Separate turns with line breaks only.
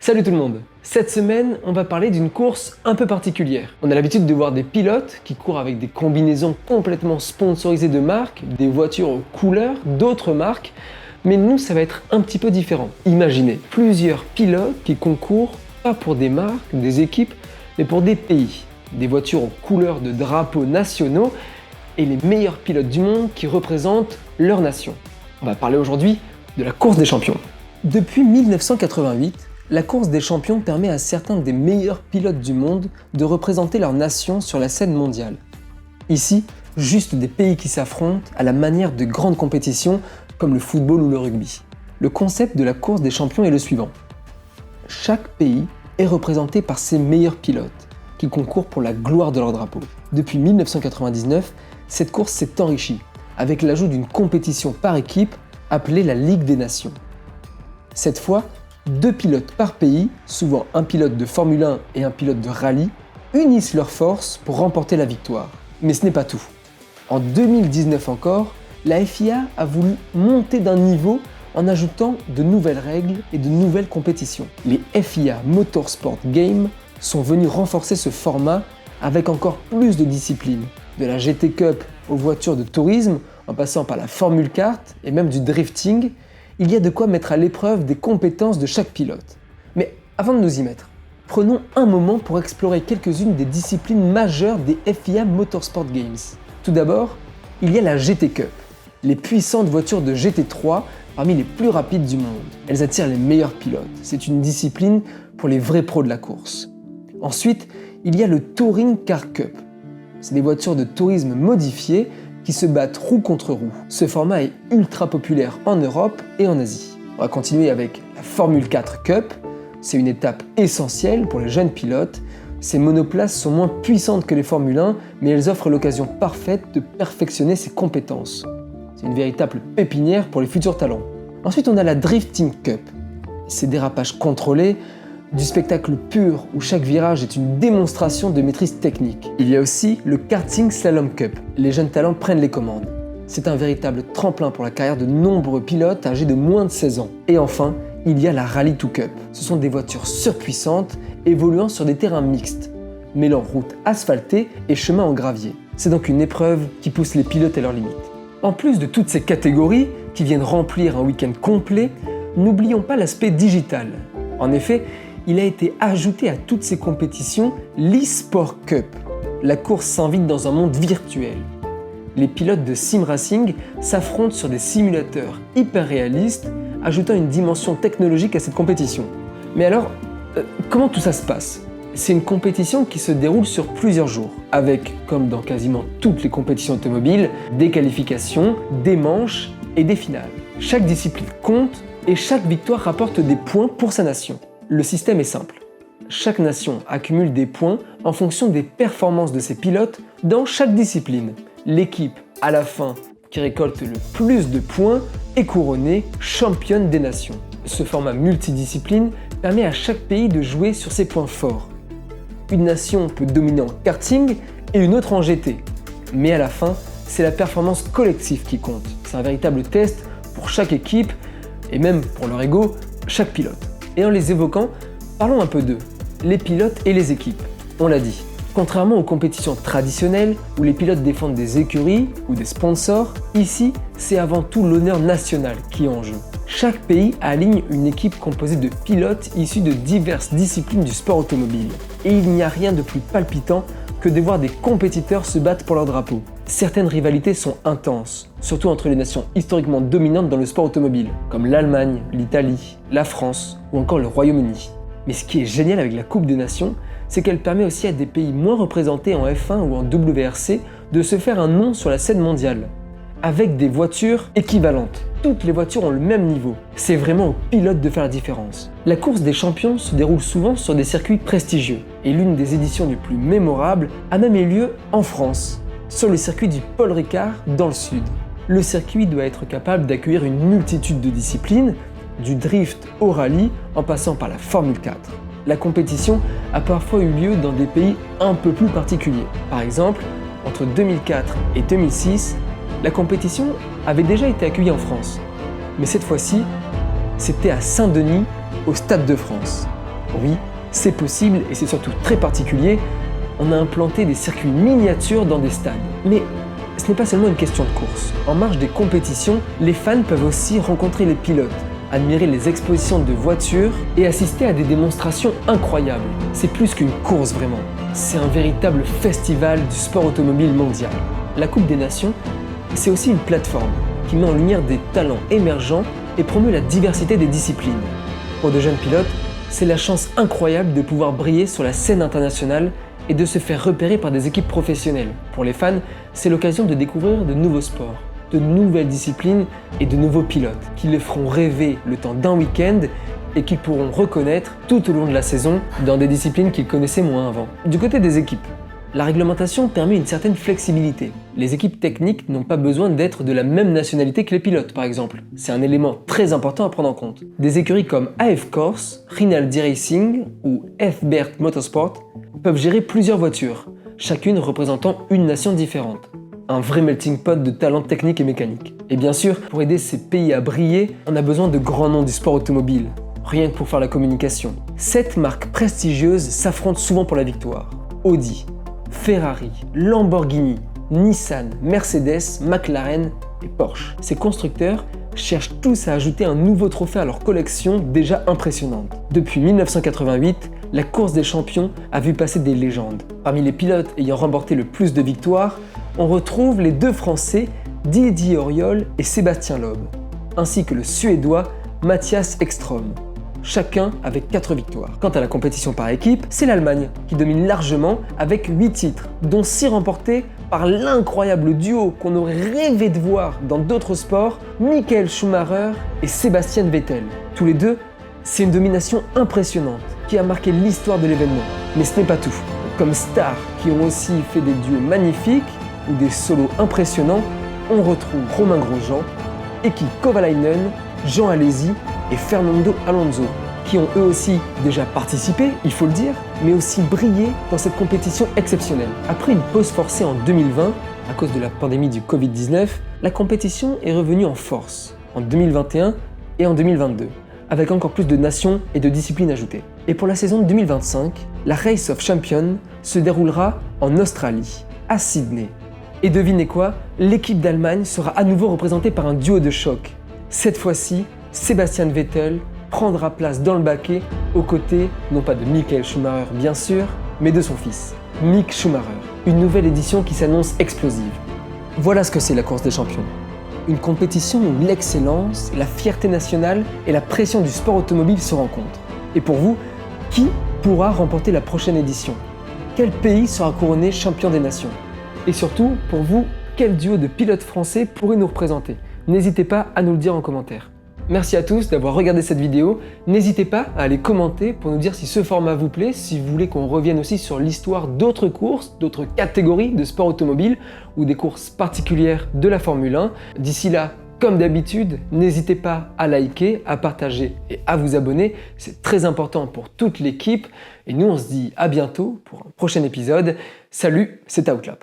Salut tout le monde! Cette semaine, on va parler d'une course un peu particulière. On a l'habitude de voir des pilotes qui courent avec des combinaisons complètement sponsorisées de marques, des voitures aux couleurs d'autres marques, mais nous, ça va être un petit peu différent. Imaginez plusieurs pilotes qui concourent pas pour des marques, des équipes, mais pour des pays. Des voitures aux couleurs de drapeaux nationaux et les meilleurs pilotes du monde qui représentent leur nation. On va parler aujourd'hui de la course des champions. Depuis 1988, la course des champions permet à certains des meilleurs pilotes du monde de représenter leur nation sur la scène mondiale. Ici, juste des pays qui s'affrontent à la manière de grandes compétitions comme le football ou le rugby. Le concept de la course des champions est le suivant. Chaque pays est représenté par ses meilleurs pilotes qui concourent pour la gloire de leur drapeau. Depuis 1999, cette course s'est enrichie avec l'ajout d'une compétition par équipe appelée la Ligue des Nations. Cette fois, 2 pilotes par pays, souvent un pilote de Formule 1 et un pilote de rallye, unissent leurs forces pour remporter la victoire. Mais ce n'est pas tout. En 2019 encore, la FIA a voulu monter d'un niveau en ajoutant de nouvelles règles et de nouvelles compétitions. Les FIA Motorsport Games sont venus renforcer ce format avec encore plus de disciplines, de la GT Cup aux voitures de tourisme, en passant par la Formule Kart et même du drifting. Il y a de quoi mettre à l'épreuve des compétences de chaque pilote. Mais avant de nous y mettre, prenons un moment pour explorer quelques-unes des disciplines majeures des FIA Motorsport Games. Tout d'abord, il y a la GT Cup, les puissantes voitures de GT3 parmi les plus rapides du monde. Elles attirent les meilleurs pilotes. C'est une discipline pour les vrais pros de la course. Ensuite, il y a le Touring Car Cup. C'est des voitures de tourisme modifiées qui se battent roue contre roue. Ce format est ultra populaire en Europe et en Asie. On va continuer avec la Formule 4 Cup. C'est une étape essentielle pour les jeunes pilotes. Ces monoplaces sont moins puissantes que les Formule 1, mais elles offrent l'occasion parfaite de perfectionner ses compétences. C'est une véritable pépinière pour les futurs talents. Ensuite, on a la Drifting Cup. Ces dérapages contrôlés, du spectacle pur où chaque virage est une démonstration de maîtrise technique. Il y a aussi le Karting Slalom Cup. Les jeunes talents prennent les commandes. C'est un véritable tremplin pour la carrière de nombreux pilotes âgés de moins de 16 ans. Et enfin, il y a la Rally 2 Cup. Ce sont des voitures surpuissantes évoluant sur des terrains mixtes, mêlant routes asphaltées et chemins en gravier. C'est donc une épreuve qui pousse les pilotes à leurs limites. En plus de toutes ces catégories qui viennent remplir un week-end complet, n'oublions pas l'aspect digital. En effet, il a été ajouté à toutes ces compétitions l'eSport Cup. La course s'invite dans un monde virtuel. Les pilotes de sim racing s'affrontent sur des simulateurs hyper réalistes, ajoutant une dimension technologique à cette compétition. Mais alors, comment tout ça se passe ? C'est une compétition qui se déroule sur plusieurs jours, avec, comme dans quasiment toutes les compétitions automobiles, des qualifications, des manches et des finales. Chaque discipline compte et chaque victoire rapporte des points pour sa nation. Le système est simple. Chaque nation accumule des points en fonction des performances de ses pilotes dans chaque discipline. L'équipe, à la fin, qui récolte le plus de points est couronnée championne des nations. Ce format multidiscipline permet à chaque pays de jouer sur ses points forts. Une nation peut dominer en karting et une autre en GT. Mais à la fin, c'est la performance collective qui compte. C'est un véritable test pour chaque équipe et même pour leur ego, chaque pilote. Et en les évoquant, parlons un peu d'eux, les pilotes et les équipes. On l'a dit, contrairement aux compétitions traditionnelles où les pilotes défendent des écuries ou des sponsors, ici, c'est avant tout l'honneur national qui est en jeu. Chaque pays aligne une équipe composée de pilotes issus de diverses disciplines du sport automobile. Et il n'y a rien de plus palpitant que de voir des compétiteurs se battre pour leur drapeau. Certaines rivalités sont intenses, surtout entre les nations historiquement dominantes dans le sport automobile, comme l'Allemagne, l'Italie, la France ou encore le Royaume-Uni. Mais ce qui est génial avec la Coupe des Nations, c'est qu'elle permet aussi à des pays moins représentés en F1 ou en WRC de se faire un nom sur la scène mondiale, avec des voitures équivalentes. Toutes les voitures ont le même niveau. C'est vraiment aux pilotes de faire la différence. La course des champions se déroule souvent sur des circuits prestigieux, et l'une des éditions les plus mémorables a même eu lieu en France, sur le circuit du Paul Ricard dans le sud. Le circuit doit être capable d'accueillir une multitude de disciplines, du drift au rallye en passant par la Formule 4. La compétition a parfois eu lieu dans des pays un peu plus particuliers. Par exemple, entre 2004 et 2006, la compétition avait déjà été accueillie en France. Mais cette fois-ci, c'était à Saint-Denis, au Stade de France. Oui, c'est possible et c'est surtout très particulier. On a implanté des circuits miniatures dans des stades. Mais ce n'est pas seulement une question de course. En marge des compétitions, les fans peuvent aussi rencontrer les pilotes, admirer les expositions de voitures et assister à des démonstrations incroyables. C'est plus qu'une course vraiment. C'est un véritable festival du sport automobile mondial. La Coupe des Nations, c'est aussi une plateforme qui met en lumière des talents émergents et promeut la diversité des disciplines. Pour de jeunes pilotes, c'est la chance incroyable de pouvoir briller sur la scène internationale et de se faire repérer par des équipes professionnelles. Pour les fans, c'est l'occasion de découvrir de nouveaux sports, de nouvelles disciplines et de nouveaux pilotes qui les feront rêver le temps d'un week-end et qu'ils pourront reconnaître tout au long de la saison dans des disciplines qu'ils connaissaient moins avant. Du côté des équipes, la réglementation permet une certaine flexibilité. Les équipes techniques n'ont pas besoin d'être de la même nationalité que les pilotes, par exemple. C'est un élément très important à prendre en compte. Des écuries comme AF Corse, Rinaldi Racing ou F-Bert Motorsport peuvent gérer plusieurs voitures, chacune représentant une nation différente. Un vrai melting pot de talents techniques et mécaniques. Et bien sûr, pour aider ces pays à briller, on a besoin de grands noms du sport automobile, rien que pour faire la communication. 7 marques prestigieuses s'affrontent souvent pour la victoire. Audi, Ferrari, Lamborghini, Nissan, Mercedes, McLaren et Porsche. Ces constructeurs cherchent tous à ajouter un nouveau trophée à leur collection déjà impressionnante. Depuis 1988, la course des champions a vu passer des légendes. Parmi les pilotes ayant remporté le plus de victoires, on retrouve les 2 Français Didier Auriol et Sébastien Loeb, ainsi que le Suédois Mattias Ekström, chacun avec 4 victoires. Quant à la compétition par équipe, c'est l'Allemagne qui domine largement avec 8 titres, dont 6 remportés par l'incroyable duo qu'on aurait rêvé de voir dans d'autres sports, Michael Schumacher et Sebastian Vettel. Tous les deux, c'est une domination impressionnante qui a marqué l'histoire de l'événement. Mais ce n'est pas tout. Comme stars qui ont aussi fait des duos magnifiques ou des solos impressionnants, on retrouve Romain Grosjean, Heikki Kovalainen, Jean Alesi et Fernando Alonso, qui ont eux aussi déjà participé, il faut le dire, mais aussi brillé dans cette compétition exceptionnelle. Après une pause forcée en 2020, à cause de la pandémie du Covid-19, la compétition est revenue en force en 2021 et en 2022, avec encore plus de nations et de disciplines ajoutées. Et pour la saison de 2025, la Race of Champions se déroulera en Australie, à Sydney. Et devinez quoi, l'équipe d'Allemagne sera à nouveau représentée par un duo de choc. Cette fois-ci, Sebastian Vettel prendra place dans le baquet aux côtés, non pas de Michael Schumacher bien sûr, mais de son fils, Mick Schumacher. Une nouvelle édition qui s'annonce explosive. Voilà ce que c'est la course des champions. Une compétition où l'excellence, la fierté nationale et la pression du sport automobile se rencontrent. Et pour vous, qui pourra remporter la prochaine édition? Quel pays sera couronné champion des nations? Et surtout, pour vous, quel duo de pilotes français pourrait nous représenter? N'hésitez pas à nous le dire en commentaire. Merci à tous d'avoir regardé cette vidéo. N'hésitez pas à aller commenter pour nous dire si ce format vous plaît, si vous voulez qu'on revienne aussi sur l'histoire d'autres courses, d'autres catégories de sport automobile ou des courses particulières de la Formule 1. D'ici là, comme d'habitude, n'hésitez pas à liker, à partager et à vous abonner. C'est très important pour toute l'équipe. Et nous, on se dit à bientôt pour un prochain épisode. Salut, c'est Outlap.